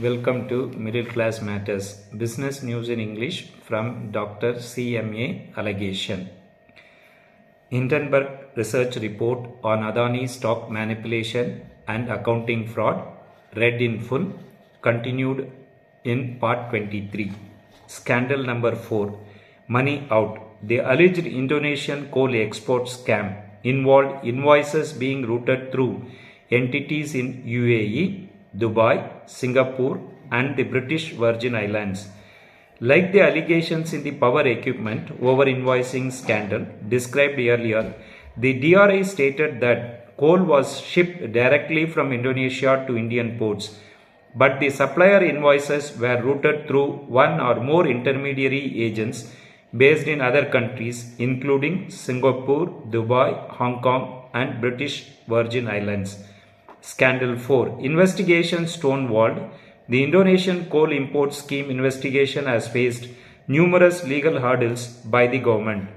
Welcome to Middle Class Matters, Business News in English from Dr. CMA ALAGESAN. Hindenburg Research Report on Adani stock manipulation and accounting fraud, read in full, continued in part 23. Scandal number 4, Money Out. The alleged Indonesian coal export scam involved invoices being routed through entities in UAE, Dubai, Singapore, and the British Virgin Islands. Like the allegations in the power equipment over invoicing scandal described earlier, the DRI stated that coal was shipped directly from Indonesia to Indian ports, but the supplier invoices were routed through one or more intermediary agents based in other countries, including Singapore, Dubai, Hong Kong, and British Virgin Islands. Scandal 4. Investigation stonewalled. The Indonesian coal import scheme investigation has faced numerous legal hurdles by the government.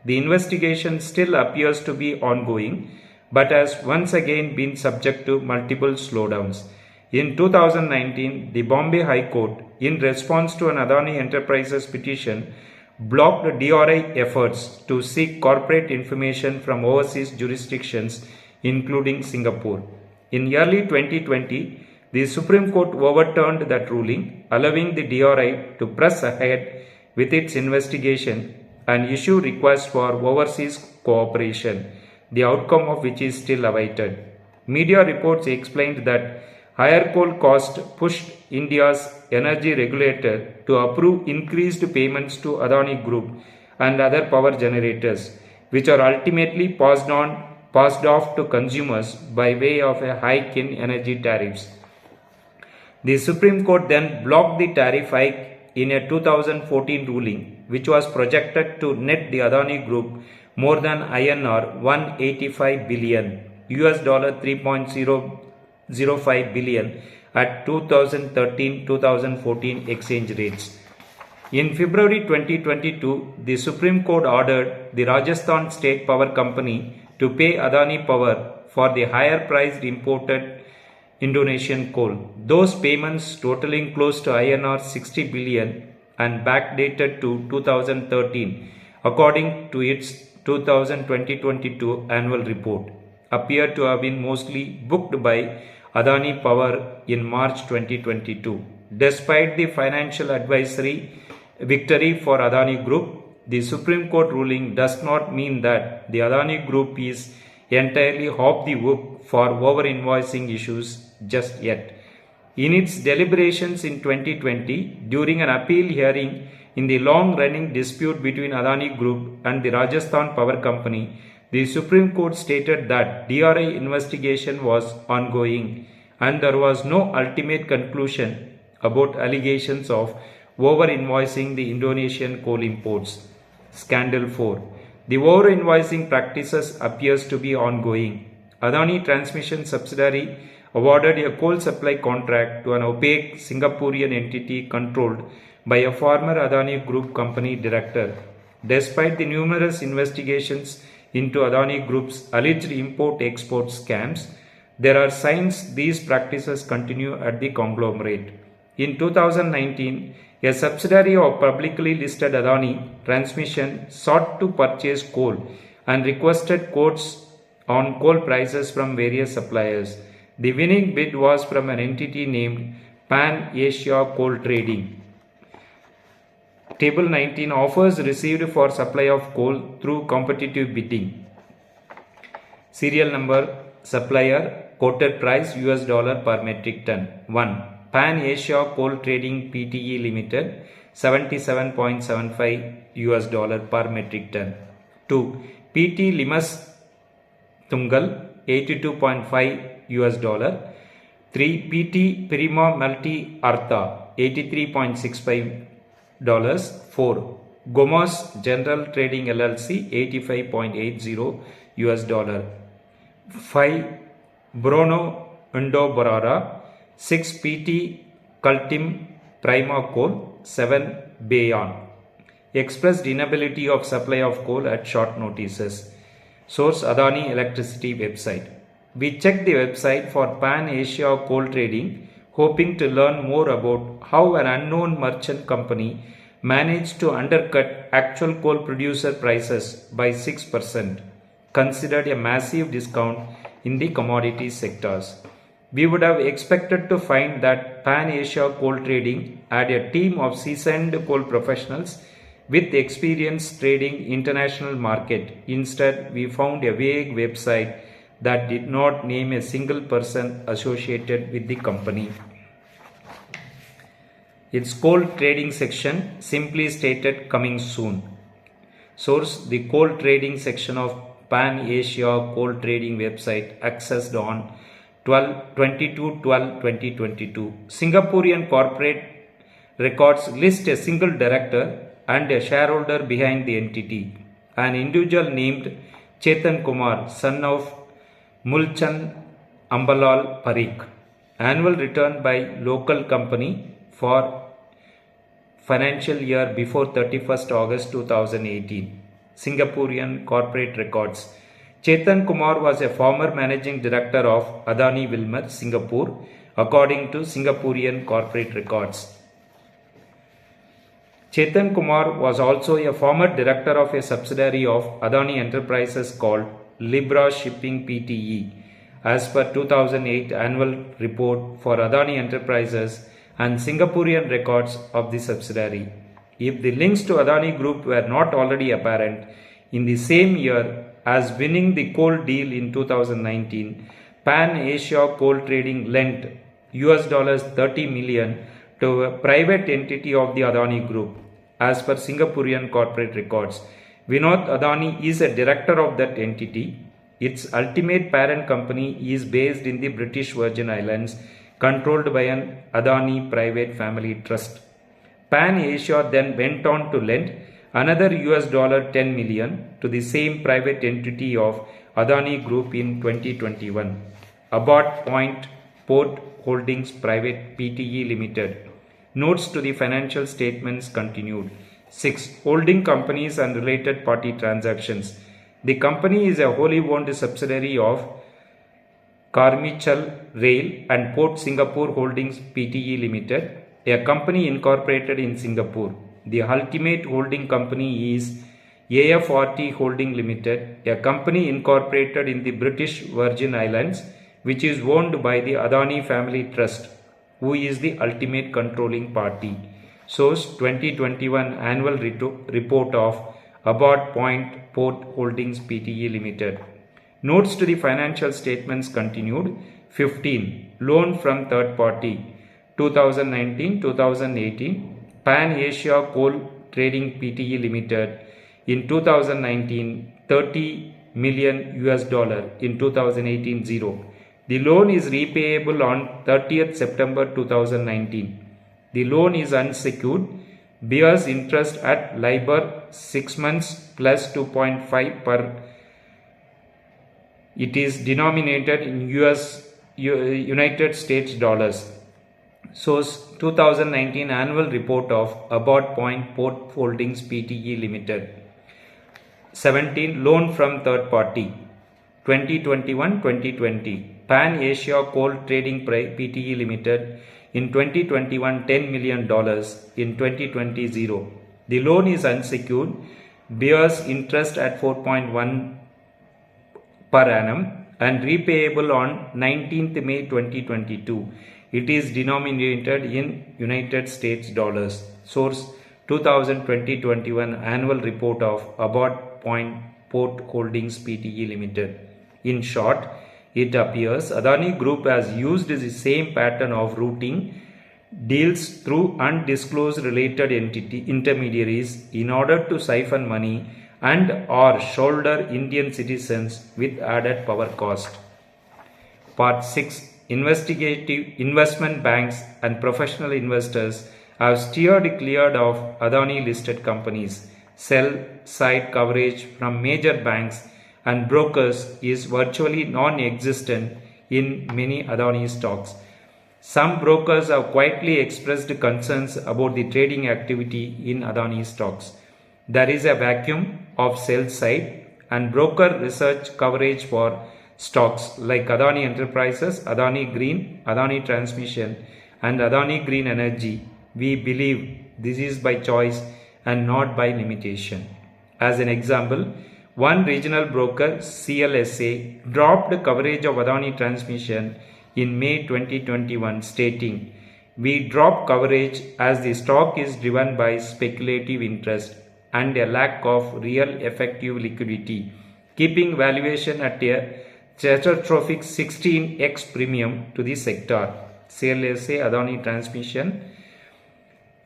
The investigation still appears to be ongoing, but has once again been subject to multiple slowdowns. In 2019, the Bombay High Court, in response to an Adani Enterprises petition, blocked DRI efforts to seek corporate information from overseas jurisdictions, including Singapore. In early 2020, the Supreme Court overturned that ruling, allowing the DRI to press ahead with its investigation and issue requests for overseas cooperation, the outcome of which is still awaited. Media reports explained that higher coal cost pushed India's energy regulator to approve increased payments to Adani Group and other power generators, which are ultimately passed off to consumers by way of a hike in energy tariffs. The Supreme Court then blocked the tariff hike in a 2014 ruling, which was projected to net the Adani Group more than INR 185 billion, US dollar 3.005 billion at 2013-2014 exchange rates. In February 2022, the Supreme Court ordered the Rajasthan State Power Company to pay Adani Power for the higher priced imported Indonesian coal. Those payments totaling close to INR 60 billion and backdated to 2013, according to its 2022 annual report, appear to have been mostly booked by Adani Power in March 2022. Despite the financial advisory victory for Adani Group, the Supreme Court ruling does not mean that the Adani Group is entirely off the hook for over-invoicing issues just yet. In its deliberations in 2020, during an appeal hearing in the long-running dispute between Adani Group and the Rajasthan Power Company, the Supreme Court stated that DRI investigation was ongoing and there was no ultimate conclusion about allegations of over-invoicing the Indonesian coal imports. Scandal 4. The over-invoicing practices appears to be ongoing. Adani Transmission subsidiary awarded a coal supply contract to an opaque Singaporean entity controlled by a former Adani Group company director. Despite the numerous investigations into Adani Group's alleged import-export scams, there are signs these practices continue at the conglomerate. In 2019, a subsidiary of publicly listed Adani Transmission sought to purchase coal and requested quotes on coal prices from various suppliers. The winning bid was from an entity named Pan Asia Coal Trading. Table 19, offers received for supply of coal through competitive bidding. Serial number, supplier, quoted price US dollar per metric ton. 1. Pan Asia Coal Trading Pte Limited, 77.75 US dollar per metric ton. 2. PT Limas Tungal, 82.5 US dollar. 3. PT Prima Multi Artha, 83.65 dollars. 4. Gomos General Trading LLC, 85.80 US dollar. 5. Bruno Undo Borara, 6. PT Cultim Prima Coal, 7. Bayon. Expressed inability of supply of coal at short notices. Source Adani Electricity website. We checked the website for Pan Asia Coal Trading hoping to learn more about how an unknown merchant company managed to undercut actual coal producer prices by 6%, considered a massive discount in the commodity sectors. We would have expected to find that Pan Asia Coal Trading had a team of seasoned coal professionals with experience trading international market. Instead, we found a vague website that did not name a single person associated with the company. Its coal trading section simply stated coming soon. Source: the coal trading section of Pan Asia Coal Trading website accessed on 22/12/2022. Singaporean corporate records list a single director and a shareholder behind the entity, an individual named Chetan Kumar, son of Mulchand Ambalal Parikh. Annual return by local company for financial year before 31st August 2018. Singaporean corporate records. Chetan Kumar was a former managing director of Adani Wilmar, Singapore, according to Singaporean corporate records. Chetan Kumar was also a former director of a subsidiary of Adani Enterprises called Libra Shipping Pte. As per 2008 annual report for Adani Enterprises and Singaporean records of the subsidiary. If the links to Adani Group were not already apparent, in the same year as winning the coal deal in 2019, Pan Asia Coal Trading lent $30 million to a private entity of the Adani Group. As per Singaporean corporate records, Vinod Adani is a director of that entity. Its ultimate parent company is based in the British Virgin Islands, controlled by an Adani private family trust. Pan Asia then went on to lend another $10 million to the same private entity of Adani Group in 2021. Abort Point Port Holdings Private Pte. Limited. Notes to the financial statements continued. 6. Holding companies and related party transactions. The company is a wholly owned subsidiary of Carmichael Rail and Port Singapore Holdings Pte. Limited, a company incorporated in Singapore. The ultimate holding company is AFRT Holding Limited, a company incorporated in the British Virgin Islands, which is owned by the Adani Family Trust, who is the ultimate controlling party. Source: 2021 Annual Report of Abort Point Port Holdings Pte. Limited. Notes to the financial statements continued. 15. Loan from third party. 2019-2018 Pan Asia Coal Trading Pte. Limited. In 2019, $30 million. In 2018, 0. The loan is repayable on 30th September 2019. The loan is unsecured, bears interest at LIBOR 6 months plus 2.5 per. It is denominated in United States dollars. Source: 2019 Annual Report of Abort Point Port Holdings Pte. Limited. 17. Loan from third party. 2021-2020 Pan Asia Coal Trading Pte. Limited. In 2021, $10 million. In 2020, 0. The loan is unsecured, bears interest at 4.1 per annum and repayable on 19th May 2022. It is denominated in United States dollars. Source: 2020-21 Annual Report of Abort Point Port Holdings Pte. Limited. In short, it appears Adani Group has used the same pattern of routing deals through undisclosed related intermediaries in order to siphon money and or shoulder Indian citizens with added power cost. Part 6. Investigative investment banks and professional investors have steered clear of Adani listed companies. Sell side coverage from major banks and brokers is virtually non-existent in many Adani stocks. Some brokers have quietly expressed concerns about the trading activity in Adani stocks. There is a vacuum of sell side and broker research coverage for stocks like Adani Enterprises, Adani Green, Adani Transmission, and Adani Green Energy, we believe this is by choice and not by limitation. As an example, one regional broker, CLSA, dropped coverage of Adani Transmission in May 2021, stating, "We drop coverage as the stock is driven by speculative interest and a lack of real effective liquidity, keeping valuation at a catastrophic 16x premium to the sector." CLSA Adani Transmission,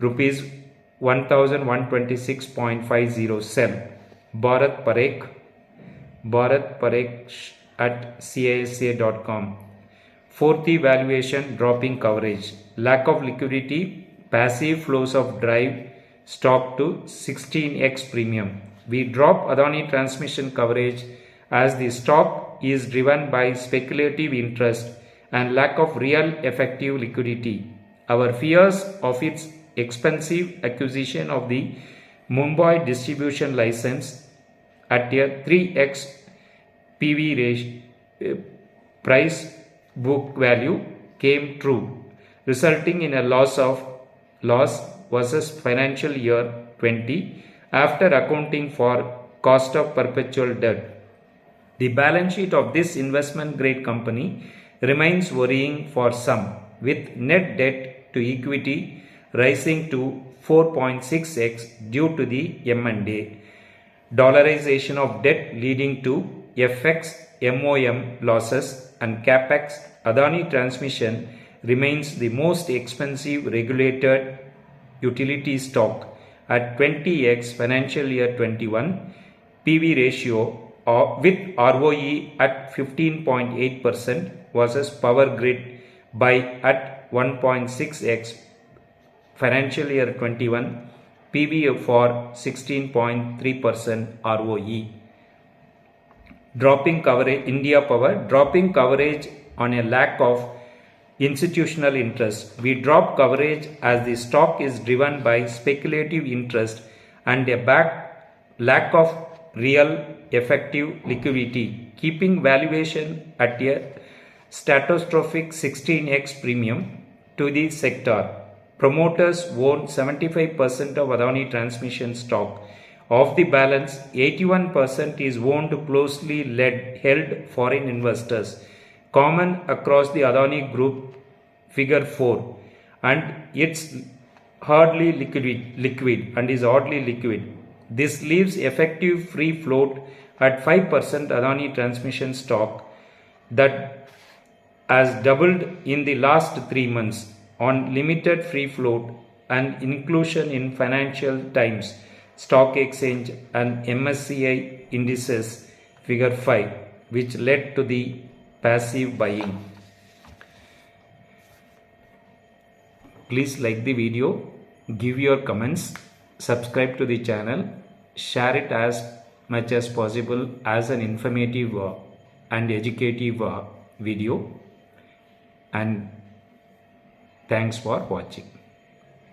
rupees 1126.50 sell. Bharat Parekh at CISA.com. Fourth valuation dropping coverage, lack of liquidity, passive flows of drive stock to 16x premium. We drop Adani Transmission coverage as the stock is driven by speculative interest and lack of real effective liquidity. Our fears of its expensive acquisition of the Mumbai distribution license at a 3x PV price book value came true, resulting in a loss versus financial year 20 after accounting for cost of perpetual debt. The balance sheet of this investment grade company remains worrying for some, with net debt to equity rising to 4.6x due to the M&A, dollarization of debt leading to FX MOM losses and capex. Adani Transmission remains the most expensive regulated utility stock at 20x financial year 21 PV ratio with ROE at 15.8% versus Power Grid by at 1.6x financial year 21 PV for 16.3% ROE. Dropping coverage, India Power, dropping coverage on a lack of institutional interest. We drop coverage as the stock is driven by speculative interest and a lack of real effective liquidity, keeping valuation at a catastrophic 16x premium to the sector. Promoters own 75% of Adani Transmission stock. Of the balance, 81% is owned closely held foreign investors, common across the Adani Group, figure 4, and it's hardly liquid. This leaves effective free float at 5% Adani Transmission stock that has doubled in the last 3 months on limited free float and inclusion in Financial Times Stock Exchange and MSCI indices, figure 5, which led to the passive buying. Please like the video, give your comments, subscribe to the channel, share it as much as possible as an informative and educative video, and thanks for watching.